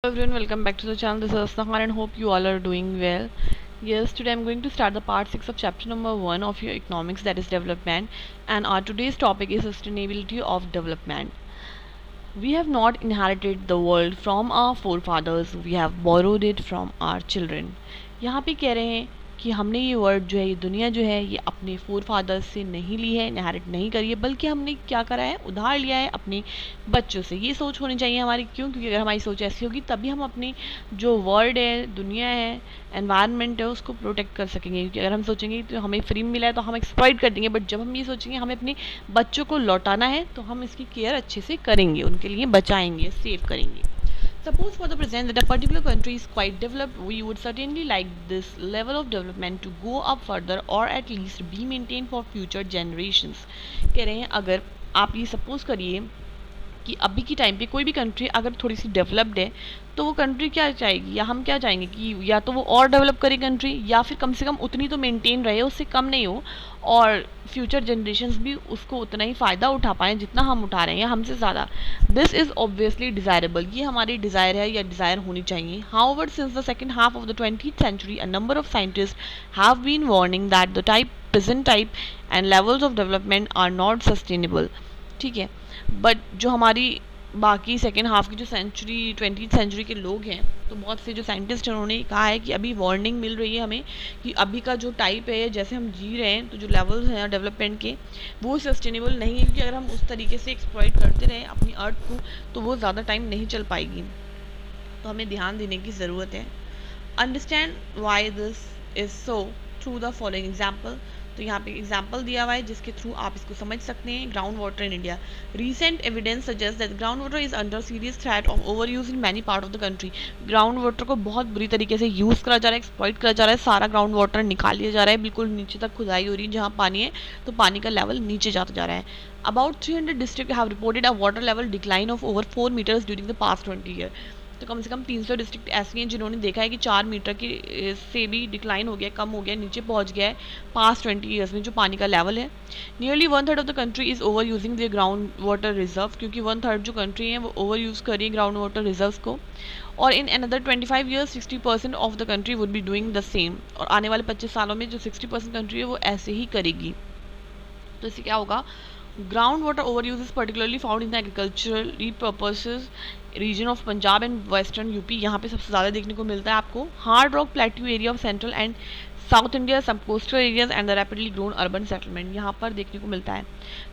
Hello everyone, welcome back to the channel. This is Asnahar and hope you all are doing well. Yes, today I'm going to start the part 6 of chapter number 1 of your economics, that is development, and our today's topic is sustainability of development. We have not inherited the world from our forefathers, we have borrowed it from our children. यहाँ पे कह रहे हैं कि हमने ये world जो है, ये दुनिया जो है, ये अपने फोर फादर्स से नहीं ली है, इनहेरिट नहीं करी है, बल्कि हमने क्या करा है, उधार लिया है अपने बच्चों से। ये सोच होनी चाहिए हमारी। क्यों? क्योंकि अगर हमारी सोच ऐसी होगी तभी हम अपनी जो वर्ल्ड है, दुनिया है, एनवायरनमेंट है, उसको प्रोटेक्ट कर सकेंगे। क्योंकि अगर हम सोचेंगे तो हमें फ्री मिला है तो हम एक्सप्लॉइट कर देंगे, बट जब हम ये सोचेंगे हमें अपने बच्चों को लौटाना है तो हम इसकी केयर अच्छे से करेंगे, उनके लिए बचाएंगे, सेव करेंगे। Suppose for the present that a particular country is quite developed, we would certainly like this level of development to go up further or at least be maintained for future generations. कह रहे हैं अगर आप ये suppose करिए कि अभी की टाइम पे कोई भी कंट्री अगर थोड़ी सी डेवलप्ड है तो वो कंट्री क्या चाहेगी, या हम क्या चाहेंगे कि या तो वो और डेवलप करे कंट्री, या फिर कम से कम उतनी तो मेंटेन रहे, उससे कम नहीं हो, और फ्यूचर जनरेशन्स भी उसको उतना ही फ़ायदा उठा पाएँ जितना हम उठा रहे हैं, हमसे ज़्यादा। दिस इज़ ऑब्वियसली डिज़ायरेबल, ये हमारी डिज़ायर है या डिज़ायर होनी चाहिए। However since the second half of the 20th century a number of scientists have been warning that the present type and levels of development are not sustainable. ठीक है, but जो हमारी बाकी सेकेंड हाफ की जो century 20th century के लोग हैं, तो बहुत से जो साइंटिस्ट हैं उन्होंने कहा है कि अभी वार्निंग मिल रही है हमें कि अभी का जो टाइप है, जैसे हम जी रहे हैं, तो जो लेवल्स हैं डेवलपमेंट के, वो सस्टेनेबल नहीं है। क्योंकि अगर हम उस तरीके से एक्सप्लॉइट करते रहें अपनी अर्थ को तो वो ज़्यादा टाइम नहीं चल पाएगी। तो हमें ध्यान देने की ज़रूरत है। Understand why this is so through the following example. तो यहाँ पे एग्जाम्पल दिया हुआ है जिसके थ्रू आप इसको समझ सकते हैं। Ground water in India, recent evidence suggest that ground water is under serious threat of over use in many part of the country. Ground water को बहुत बुरी तरीके से यूज़ करा जा रहा है, एक्सप्लॉइट करा जा रहा है, सारा ग्राउंड वाटर निकाल लिया जा रहा है, बिल्कुल नीचे तक खुदाई हो रही है, जहाँ पानी है तो पानी का लेवल नीचे जाता जा रहा है। About 300 district have reported a water level decline of over 4 meters during the past 20 year. तो कम से कम 300 डिस्ट्रिक्ट ऐसी हैं जिन्होंने देखा है कि 4 मीटर की से भी डिक्लाइन हो गया, कम हो गया, नीचे पहुंच गया है पास्ट 20 ईयर्स में जो पानी का लेवल है। Nearly 1/3 of the country is over using the ground water reserve, क्योंकि 1/3 जो कंट्री है वो ओवर यूज़ कर रही है ग्राउंड वाटर रिजर्व को। और in another 25 years 60% of the country would be doing the same. और आने वाले 25 सालों में जो 60% कंट्री है वो ऐसे ही करेगी। तो इससे क्या होगा, ground water over use is particularly found in the agriculturally purposes region of Punjab and western UP. यहाँ पे सबसे ज़्यादा देखने को मिलता है आपको। Hard rock plateau area of central and south India, सब coastal areas and the rapidly grown urban settlement यहाँ पर देखने को मिलता है।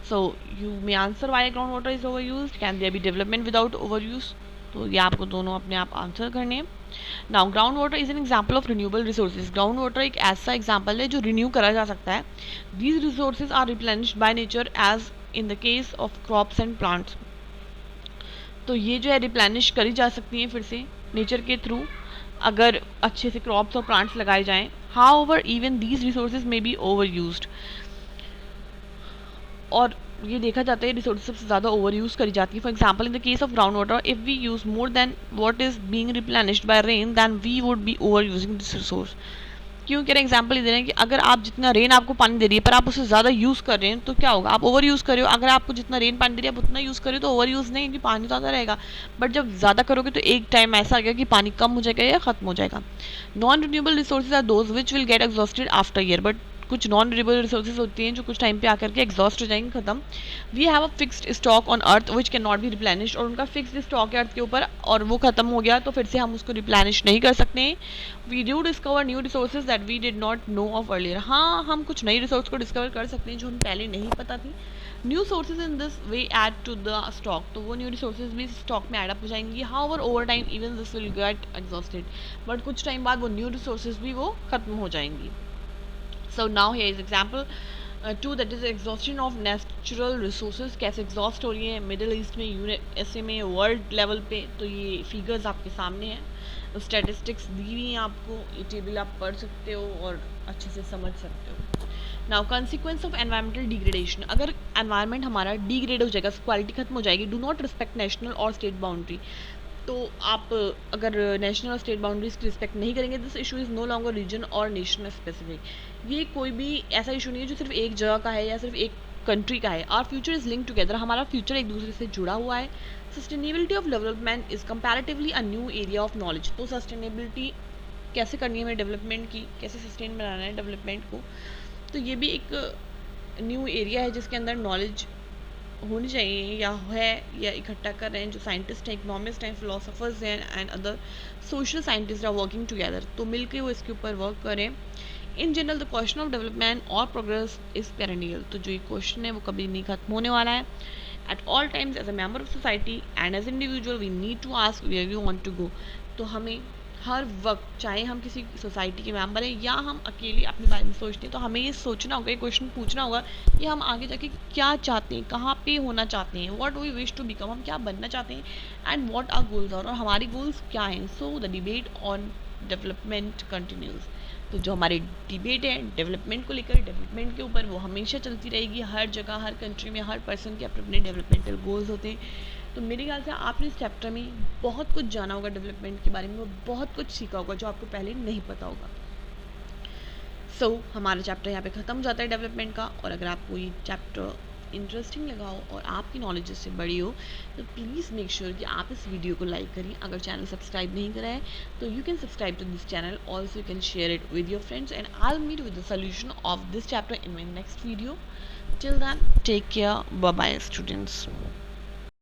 So you may answer why ground water is over use, can there be development without over use. तो ये आपको दोनों अपने आप आंसर करने हैं। Now ground water is an example of renewable resources. Ground water एक ऐसा एग्जाम्पल है जो रिन्यू करा जा सकता है। These resources are replenished by nature as in the case of crops and plants. तो ये जो है रिप्लेनिश करी जा सकती हैं फिर से नेचर के थ्रू, अगर अच्छे से क्रॉप्स और प्लांट्स लगाए जाएं। हाउएवर इवन दीज रिसोर्सेज में बी ओवर यूज्ड, और ये देखा जाता है रिसोर्स सबसे ज़्यादा ओवर यूज़ करी जाती है। For example in the case of ground water, if we use more than what is being replenished by rain then we would be over using this resource. क्यों कह रहे हैं, एग्जाम्पल ये दे रहे हैं कि अगर आप जितना रेन आपको पानी दे रही है पर आप उससे ज़्यादा यूज़ कर रहे हैं तो क्या होगा, आप ओवर यूज़ कर रहे हो। अगर आपको जितना रेन पानी दे रही है आप उतना यूज़ कर रहे हो तो ओवर यूज़ नहीं, क्योंकि पानी ज़्यादा रहेगा। बट जब ज़्यादा करोगे तो एक टाइम ऐसा आ गया कि पानी कम हो जाएगा या ख़त्म हो जाएगा। Non renewable resources are those which will get exhausted after year, but कुछ नॉन रिन्यूएबल रिसोर्सेज होती हैं जो कुछ टाइम पे आकर के एग्जॉस्ट हो जाएंगे, खत्म। We have a fixed stock on earth which can not be replenished, और उनका फिक्स्ड स्टॉक है अर्थ के ऊपर और वो खत्म हो गया तो फिर से हम उसको रिप्लेनिश नहीं कर सकते। We do discover new resources that we did not know of earlier. हाँ, हम कुछ नई रिसोर्स को डिस्कवर कर सकते हैं जो हमें पहले नहीं पता थी। New sources in this way add to the stock, तो वो न्यू रिसोर्सेज भी स्टॉक में एडअप हो जाएंगी। However over time even this will get exhausted, but कुछ टाइम बाद वो न्यू रिसोर्सेज भी वो खत्म हो जाएंगी। So now here is example 2, that is exhaustion of natural resources। कैसे एग्जॉस्ट हो रही है मिडिल ईस्ट में, यूएसए में, वर्ल्ड लेवल पे। तो ये फिगर्स आपके सामने हैं, स्टैटिस्टिक्स दी हुई हैं आपको, ये टेबल आप पढ़ सकते हो और अच्छे से समझ सकते हो। Now consequence of environmental degradation, अगर एनवायरनमेंट हमारा डिग्रेड हो जाएगा, क्वालिटी खत्म हो जाएगी। डू नॉट रिस्पेक्ट नेशनल और स्टेट बाउंड्री, तो आप अगर नेशनल और स्टेट बाउंड्रीज की रिस्पेक्ट नहीं करेंगे, this issue is no longer region और नेशन स्पेसिफिक। ये कोई भी ऐसा इशू नहीं है जो सिर्फ एक जगह का है या सिर्फ एक कंट्री का है। Our future is link together, हमारा फ्यूचर एक दूसरे से जुड़ा हुआ है। Sustainability of development is comparatively a new area of knowledge. तो सस्टेनेबिलिटी कैसे करनी है हमें डेवलपमेंट की, कैसे सस्टेन बनाना है डेवलपमेंट को, तो ये भी एक न्यू एरिया है जिसके अंदर नॉलेज होनी चाहिए या है, या इकट्ठा कर रहे हैं जो साइंटिस्ट हैं, इकोनॉमिस्ट हैं, फिलोसफर्स हैं and other social scientist are working together. तो मिलकर वो इसके ऊपर वर्क करें। In general the question of development और प्रोग्रेस इज पेरेनियल। तो जो ये क्वेश्चन है वो कभी नहीं खत्म होने वाला है। At all times as a member of society and as individual we need to ask where we want to go. तो हमें हर वक्त, चाहे हम किसी सोसाइटी के मेंबर हैं या हम अकेले अपने बारे में सोचते हैं, तो हमें ये सोचना होगा, ये क्वेश्चन पूछना होगा कि हम आगे जाके क्या चाहते हैं, कहाँ पे होना चाहते हैं, what we wish to become, हम क्या बनना चाहते हैं एंड व्हाट आवर गोल्स और हमारी गोल्स क्या हैं। So the debate on development continues. तो जो हमारी डिबेट है डेवलपमेंट को लेकर, डेवलपमेंट के ऊपर, वो हमेशा चलती रहेगी। हर जगह, हर कंट्री में हर पर्सन के अपने अपने डेवलपमेंटल गोल्स होते हैं। तो मेरे ख्याल से आपने इस चैप्टर में बहुत कुछ जाना होगा डेवलपमेंट के बारे में, और बहुत कुछ सीखा होगा जो आपको पहले नहीं पता होगा। हमारा चैप्टर यहाँ पे ख़त्म हो जाता है डेवलपमेंट का। और अगर आपको ये चैप्टर इंटरेस्टिंग लगा हो और आपकी नॉलेज इससे बड़ी हो, तो प्लीज़ मेक श्योर कि आप इस वीडियो को लाइक करिए। अगर चैनल सब्सक्राइब नहीं करा है तो you can subscribe to this channel, also you can share it with your friends, and I will meet with the solution of this chapter in my next video. Till then take care, bye bye students.